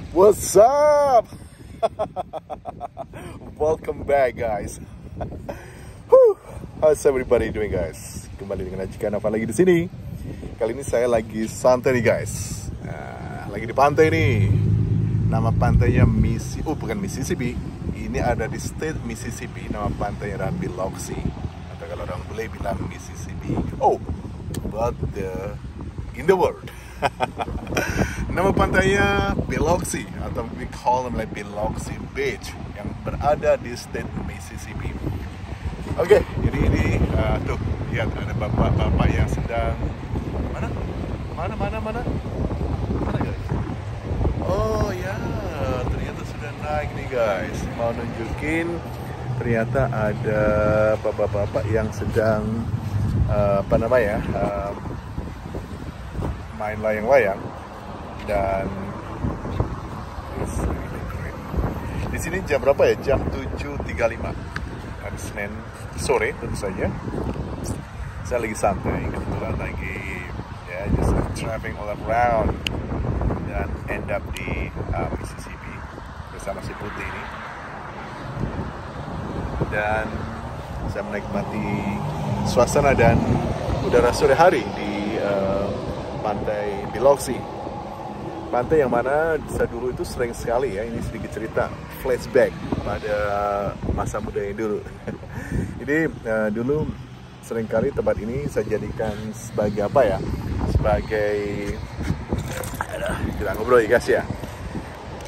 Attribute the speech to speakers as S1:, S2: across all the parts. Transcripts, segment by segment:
S1: What's up? Welcome back, guys. How's everybody doing, guys? Kembali dengan Ajikan Afan lagi di sini. Kali ini saya lagi santai nih, guys. Lagi di pantai nih. Nama pantainya bukan Mississippi. Ini ada di state Mississippi. Nama pantainya adalah Biloxi. Atau kalau orang bule bilang Mississippi. But in the world. Nama pantainya Biloxi, atau we call them like Biloxi Beach, yang berada di state Mississippi. Oke, jadi ini tuh lihat ada bapak-bapak yang sedang mana guys? Oh ya, ternyata sudah naik nih guys. Mau nunjukin ternyata ada bapak-bapak yang sedang main layang-layang. Dan di sini jam berapa ya? Jam 7.35 hari Senin sore tentu saja. Saya lagi santai, kebetulan lagi just traveling all around dan end up di Mississippi bersama si putih ini. Dan saya menikmati suasana dan udara sore hari di pantai Biloxi. Pantai yang mana saya dulu itu sering sekali ini sedikit cerita flashback pada masa mudanya dulu. Jadi dulu seringkali tempat ini saya jadikan sebagai sebagai kita ngobrol ya guys ya,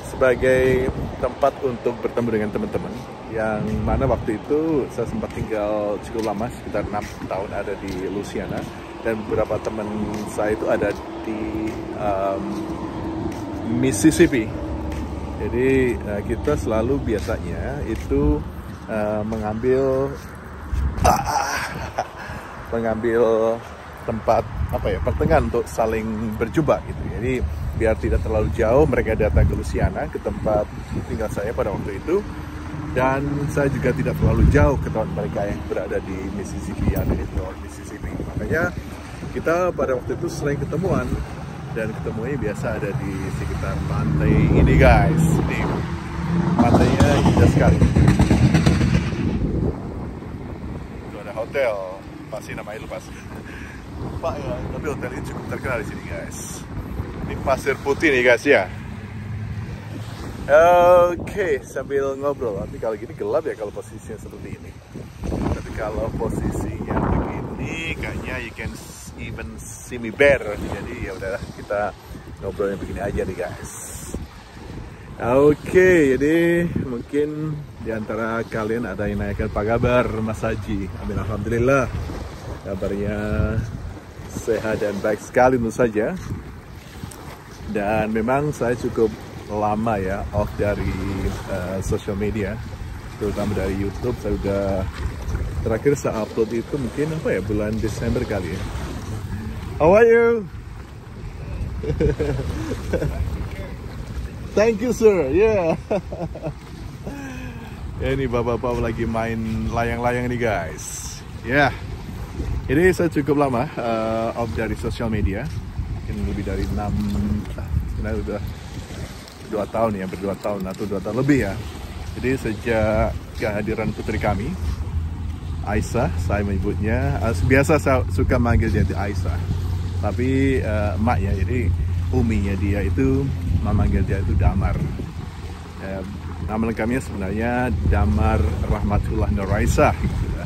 S1: sebagai tempat untuk bertemu dengan teman-teman yang mana waktu itu saya sempat tinggal cukup lama, sekitar 6 tahun ada di Louisiana, dan beberapa teman saya itu ada di Mississippi. Jadi kita selalu biasanya itu mengambil tempat pertengahan untuk saling berjumpa gitu. Jadi biar tidak terlalu jauh, mereka datang ke Louisiana, ke tempat tinggal saya pada waktu itu, dan saya juga tidak terlalu jauh ke tempat mereka yang berada di Mississippi, ada di North Mississippi. Makanya kita pada waktu itu sering ketemuan, dan ketemunya biasa ada di sekitar pantai ini guys. Ini pantainya indah sekali. Itu ada hotel, pasti namanya lupa Pak ya, tapi hotel ini cukup terkenal di sini guys. Ini pasir putih nih guys ya. Oke, sambil ngobrol. Tapi kalau gini gelap ya kalau posisinya seperti ini. Tapi kalau posisinya begini, kayaknya you can even see me better. Jadi ya udahlah, kita ngobrolnya begini aja nih guys. Oke, jadi mungkin diantara kalian ada yang nanyakan apa kabar Mas Haji. Amin, alhamdulillah kabarnya sehat dan baik sekali tentu saja. Dan memang saya cukup lama ya off dari social media, terutama dari YouTube. Saya udah terakhir saya upload itu mungkin bulan Desember kali ya. How are you? Thank you, sir. Yeah. Ini bapak-bapak lagi main layang-layang nih, guys. Ya. Ini saya cukup lama off dari sosial media. Mungkin lebih dari 2 tahun ya, berdua tahun atau 2 tahun lebih ya. Jadi sejak kehadiran putri kami, Aisyah, saya menyebutnya. Biasa saya suka manggil dia Aisyah. Tapi emak ya, jadi uminya dia itu memanggil dia itu Damar. Nama lengkapnya sebenarnya Damar Rahmatullah Nuraisah gitu ya.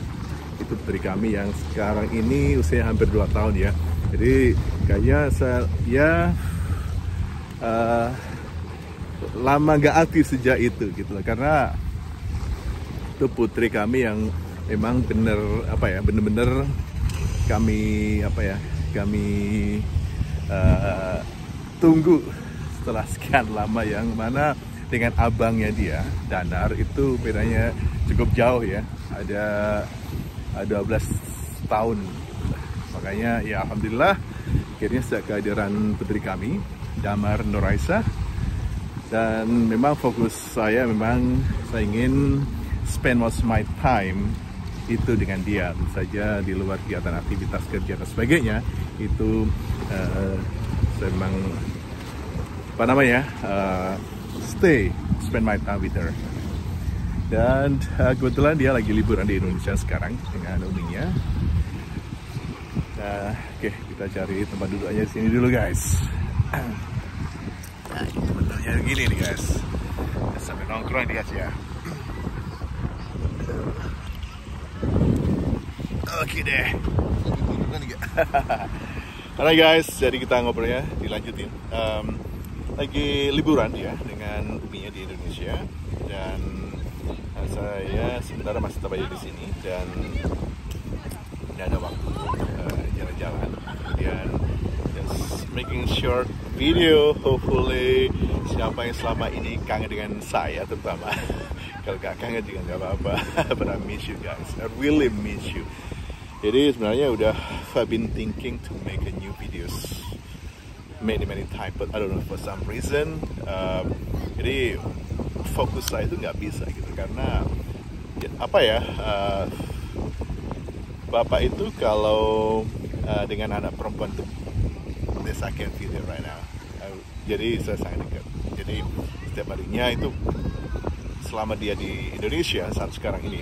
S1: Itu putri kami yang sekarang ini usia hampir 2 tahun ya. Jadi kayaknya saya lama gak aktif sejak itu gitu loh. Karena itu putri kami yang memang bener-bener kami tunggu setelah sekian lama, yang mana dengan abangnya dia, Danar, itu bedanya cukup jauh ya, ada 12 tahun. Makanya ya alhamdulillah akhirnya sejak kehadiran putri kami, Damar Nuraisah, dan memang fokus saya saya ingin spend most of my time itu dengan dia. Tentu saja di luar kegiatan aktivitas kerja dan sebagainya itu saya memang spend my time with her. Dan kebetulan dia lagi liburan di Indonesia sekarang dengan uminya. Oke, kita cari tempat duduknya di sini dulu guys. Nah, bentuknya gini nih guys. Sampai nongkrong di ya. Oke deh. Alright guys, jadi kita ngobrolnya dilanjutin. Lagi liburan ya dengan uminya di Indonesia, dan saya sebenarnya masih tetap aja di sini dan tidak ada waktu jalan-jalan. Kemudian just making short video, hopefully siapa yang selama ini kangen dengan saya terutama. Kalau gak kangen juga nggak apa-apa. But I miss you guys, I really miss you. Jadi sebenarnya I've been thinking to make a new videos many time, but I don't know for some reason. Jadi fokus saya itu nggak bisa gitu karena apa ya, bapak itu kalau dengan anak perempuan itu I can't feel it right now. Jadi saya sangat dekat. Jadi setiap harinya itu selama dia di Indonesia saat sekarang ini,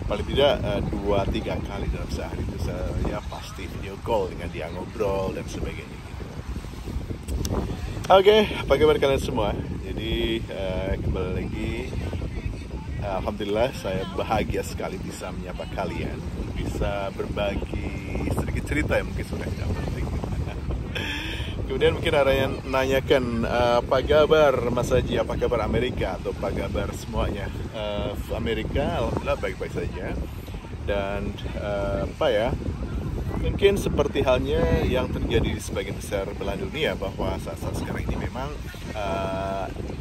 S1: paling tidak 2-3 kali dalam sehari itu saya pasti video call dengan dia, ngobrol dan sebagainya gitu. Oke, apa kabar kalian semua? Jadi kembali lagi, alhamdulillah saya bahagia sekali bisa menyapa kalian, bisa berbagi sedikit cerita yang mungkin sudah tidak penting. Kemudian mungkin ada yang nanyakan apa kabar Mas Haji, apa kabar Amerika, atau apa kabar semuanya. Amerika alhamdulillah baik-baik saja. Dan apa ya, mungkin seperti halnya yang terjadi di sebagian besar belahan dunia, bahwa saat-saat sekarang ini memang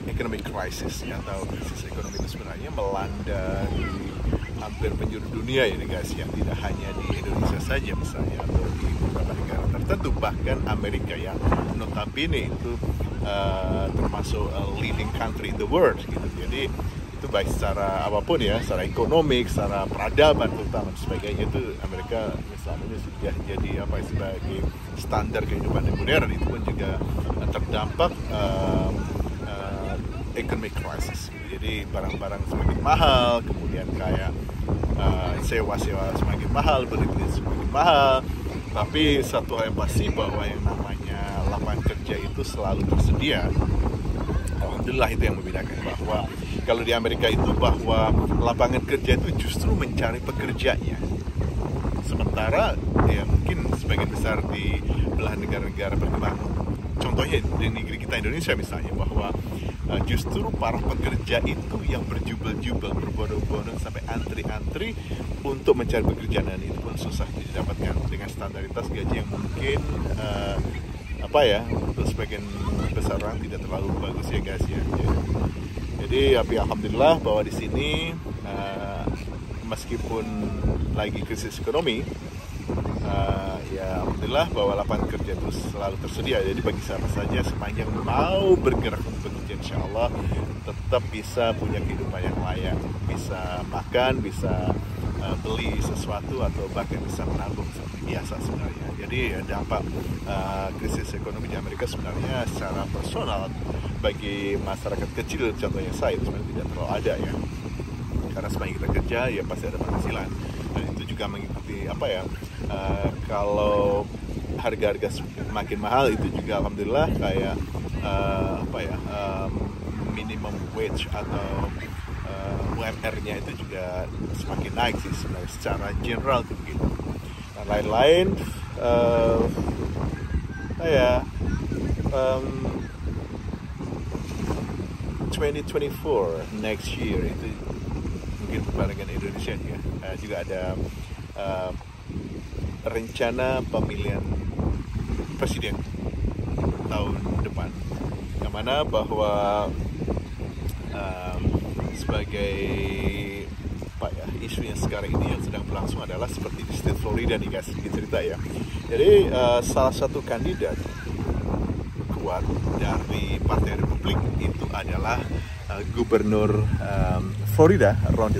S1: economic crisis atau krisis ekonomi itu sebenarnya melanda di hampir penjuru dunia ini guys, yang tidak hanya di Indonesia saja misalnya, atau di beberapa negara tertentu, bahkan Amerika yang notabene itu termasuk leading country in the world gitu. Jadi itu baik secara apapun ya, secara ekonomi, secara peradaban terutama dan sebagainya, itu Amerika misalnya sudah jadi apa, sebagai standar kehidupan yang modern, itu pun juga terdampak economic crisis. Jadi barang-barang semakin mahal, kemudian kayak sewa-sewa semakin mahal, beli-beli semakin mahal. Tapi satu hal yang pasti bahwa yang namanya lapangan kerja itu selalu tersedia. Alhamdulillah, itu yang membedakan, bahwa kalau di Amerika itu bahwa lapangan kerja itu justru mencari pekerjanya. Sementara ya mungkin sebagian besar di belahan negara-negara berkembang, contohnya di negeri kita Indonesia misalnya, bahwa justru para pekerja itu yang berjubel-jubel, berbondong-bondong sampai antri-antri untuk mencari pekerjaan, dan itu pun susah didapatkan dengan standaritas gaji yang mungkin apa ya, untuk sebagian besar orang tidak terlalu bagus ya guys ya. Jadi alhamdulillah bahwa di sini meskipun lagi krisis ekonomi, ya alhamdulillah bahwa lapangan kerja itu selalu tersedia. Jadi bagi siapa saja sepanjang mau bergerak untuk bekerja, insya Allah tetap bisa punya kehidupan yang layak, bisa makan, bisa beli sesuatu, atau bahkan bisa menabung seperti biasa sebenarnya. Jadi dampak krisis ekonomi di Amerika sebenarnya secara personal bagi masyarakat kecil, contohnya saya, itu sebenarnya tidak terlalu ada ya, karena sepanjang kita kerja ya pasti ada penghasilan. Dan itu juga mengikuti apa ya, kalau harga-harga makin mahal, itu juga alhamdulillah kayak apa ya, minimum wage atau UMR-nya itu juga semakin naik sih sebenarnya secara general begitu. Dan lain-lain ya 2024 next year itu mungkin berbarengan Indonesia ya, juga ada rencana pemilihan presiden tahun depan, yang mana bahwa sebagai apa ya, isu yang sekarang ini yang sedang berlangsung adalah seperti di state Florida nih guys, sedikit cerita ya. Jadi salah satu kandidat kuat dari Partai Republik itu adalah Gubernur Florida Ron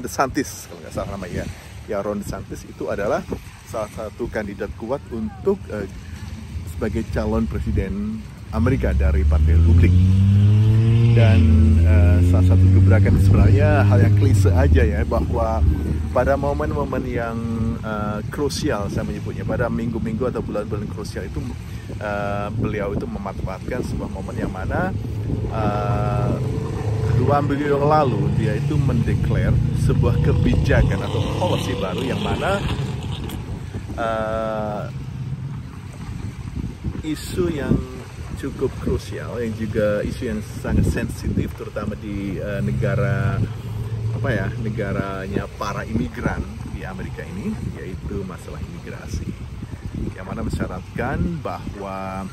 S1: DeSantis kalau nggak salah namanya ya. Ron DeSantis itu adalah salah satu kandidat kuat untuk sebagai calon presiden Amerika dari Partai Republik. Dan salah satu gebrakan sebenarnya hal yang klise aja ya, bahwa pada momen-momen yang krusial, saya menyebutnya pada minggu-minggu atau bulan-bulan krusial itu, beliau itu memanfaatkan sebuah momen yang mana 2 minggu yang lalu dia itu mendeklar sebuah kebijakan atau policy baru yang mana isu yang cukup krusial, yang juga isu yang sangat sensitif, terutama di negaranya para imigran di Amerika ini, yaitu masalah imigrasi, yang mana mensyaratkan bahwa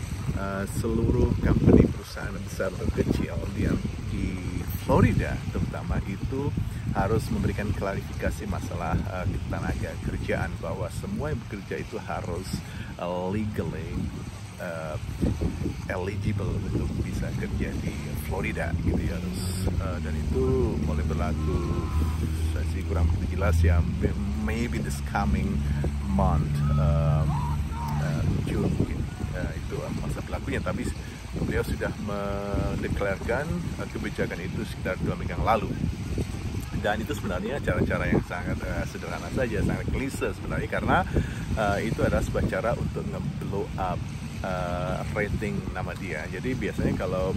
S1: seluruh company, perusahaan besar atau kecil di Florida terutama itu harus memberikan klarifikasi masalah tenaga kerjaan, bahwa semua yang bekerja itu harus legally eligible untuk bisa kerja di Florida gitu ya. Dan itu mulai berlaku, saya sih kurang begitu jelas ya, maybe this coming month, June mungkin, itu masa berlakunya, tapi beliau sudah mendeklarkan kebijakan itu sekitar 2 minggu yang lalu. Dan itu sebenarnya cara-cara yang sangat sederhana saja, sangat klise sebenarnya, karena itu adalah sebuah cara untuk nge-blow up rating nama dia. Jadi biasanya kalau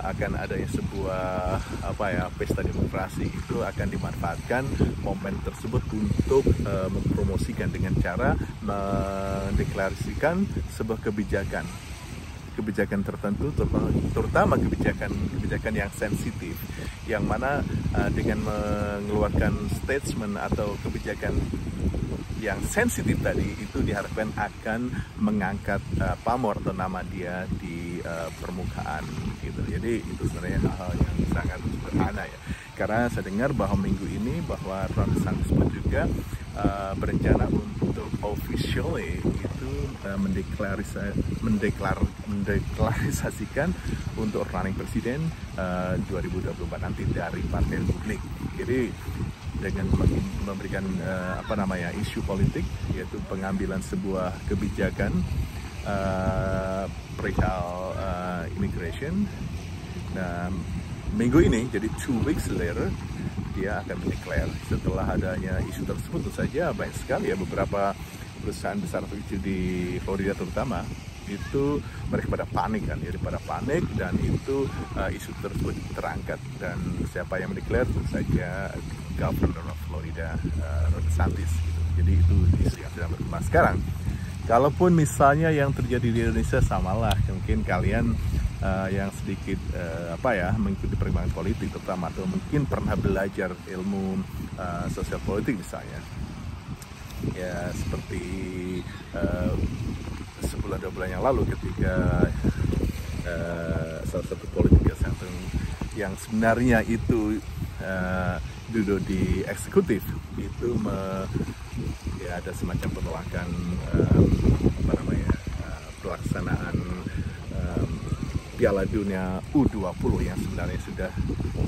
S1: akan adanya sebuah pesta demokrasi, itu akan dimanfaatkan momen tersebut untuk mempromosikan dengan cara mendeklarasikan sebuah kebijakan tertentu, terutama kebijakan yang sensitif, yang mana dengan mengeluarkan statement atau kebijakan yang sensitif tadi, itu diharapkan akan mengangkat pamor atau nama dia di permukaan gitu. Jadi itu sebenarnya hal-hal yang sangat sederhana ya. Karena saya dengar bahwa minggu ini bahwa Ron DeSantis pun juga berencana untuk officially itu mendeklarasikan untuk running presiden 2024 nanti dari Partai Republik. Jadi dengan memberikan isu politik, yaitu pengambilan sebuah kebijakan perihal immigration. Nah, minggu ini, jadi 2 weeks later, dia akan mendeklar. Setelah adanya isu tersebut, tentu saja banyak sekali ya beberapa perusahaan besar atau kecil di Florida terutama, itu mereka pada panik kan, jadi pada panik, dan itu isu tersebut terangkat. Dan siapa yang mendeklar? Tentu saja Governor of Florida, Ron DeSantis gitu. Jadi itu isu yang sedang berkembang sekarang. Kalaupun misalnya yang terjadi di Indonesia samalah, mungkin kalian yang sedikit mengikuti perkembangan politik terutama, atau mungkin pernah belajar ilmu sosial politik misalnya, ya seperti sebulan 2 bulan yang lalu ketika salah satu politikus yang sebenarnya itu duduk di eksekutif itu ada semacam penolakan pelaksanaan Piala Dunia U20 yang sebenarnya sudah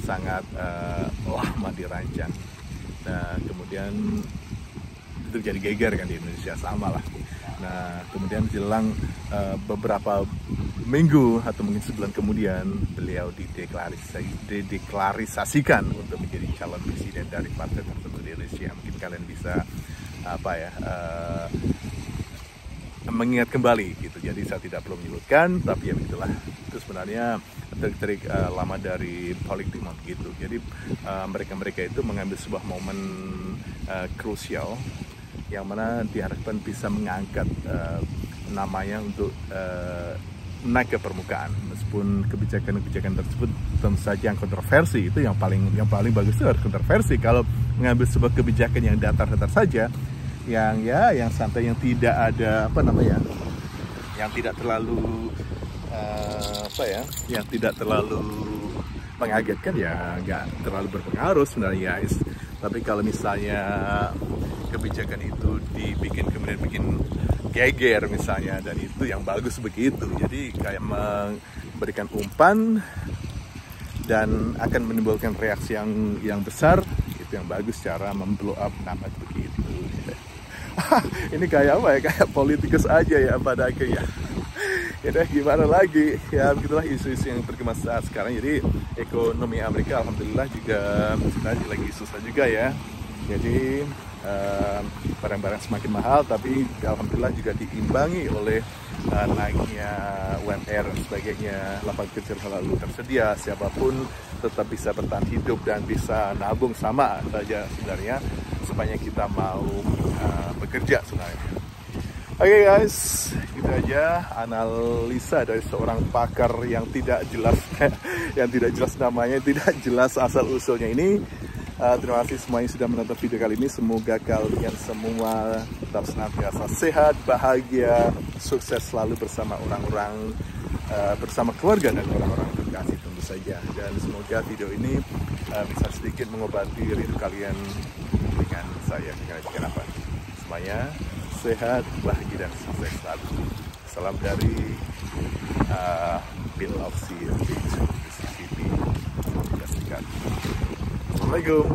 S1: sangat lama dirancang. Nah, kemudian itu jadi geger kan di Indonesia, sama lah. Nah, kemudian jelang beberapa minggu atau mungkin sebulan kemudian, beliau dideklarisasikan untuk menjadi calon presiden dari partai tertentu di Indonesia. Mungkin kalian bisa mengingat kembali gitu. Jadi saya tidak perlu menyebutkan, tapi ya begitulah. Itu sebenarnya trik-trik lama dari politik gitu. Jadi mereka itu mengambil sebuah momen krusial yang mana diharapkan bisa mengangkat namanya untuk naik ke permukaan. Meskipun kebijakan tersebut tentu saja yang kontroversi, itu yang paling bagus itu harus kontroversi. Kalau mengambil sebuah kebijakan yang datar-datar saja, yang santai, yang tidak ada yang tidak terlalu yang tidak terlalu mengagetkan, ya nggak terlalu berpengaruh sebenarnya guys. Tapi kalau misalnya kebijakan itu kemudian bikin geger misalnya, dan itu yang bagus begitu, jadi kayak memberikan umpan dan akan menimbulkan reaksi yang besar, itu yang bagus cara memblow up nama begitu. Ini kayak kayak politikus aja ya pada akhirnya. Ya deh, gimana lagi, ya begitulah isu-isu yang bergema saat sekarang. Jadi ekonomi Amerika alhamdulillah juga sebenarnya lagi susah juga ya. Jadi barang-barang semakin mahal, tapi alhamdulillah juga diimbangi oleh naiknya UMR dan sebagainya. Lapangan kerja selalu tersedia, siapapun tetap bisa bertahan hidup dan bisa nabung sama saja sebenarnya, sepanjang kita mau bekerja sebenarnya. Oke guys, itu aja analisa dari seorang pakar yang tidak jelas, yang tidak jelas namanya, tidak jelas asal usulnya ini. Terima kasih semuanya sudah menonton video kali ini. Semoga kalian semua tetap senantiasa sehat, bahagia, sukses selalu bersama orang-orang, bersama keluarga dan orang-orang terkasih tentu saja. Dan semoga video ini bisa sedikit mengobati rindu kalian dengan saya, dengan harapan. Semuanya sehat, bahagia, dan sukses selalu. Salam dari Bill of Sea Mississippi, Amerika Serikat. Assalamualaikum.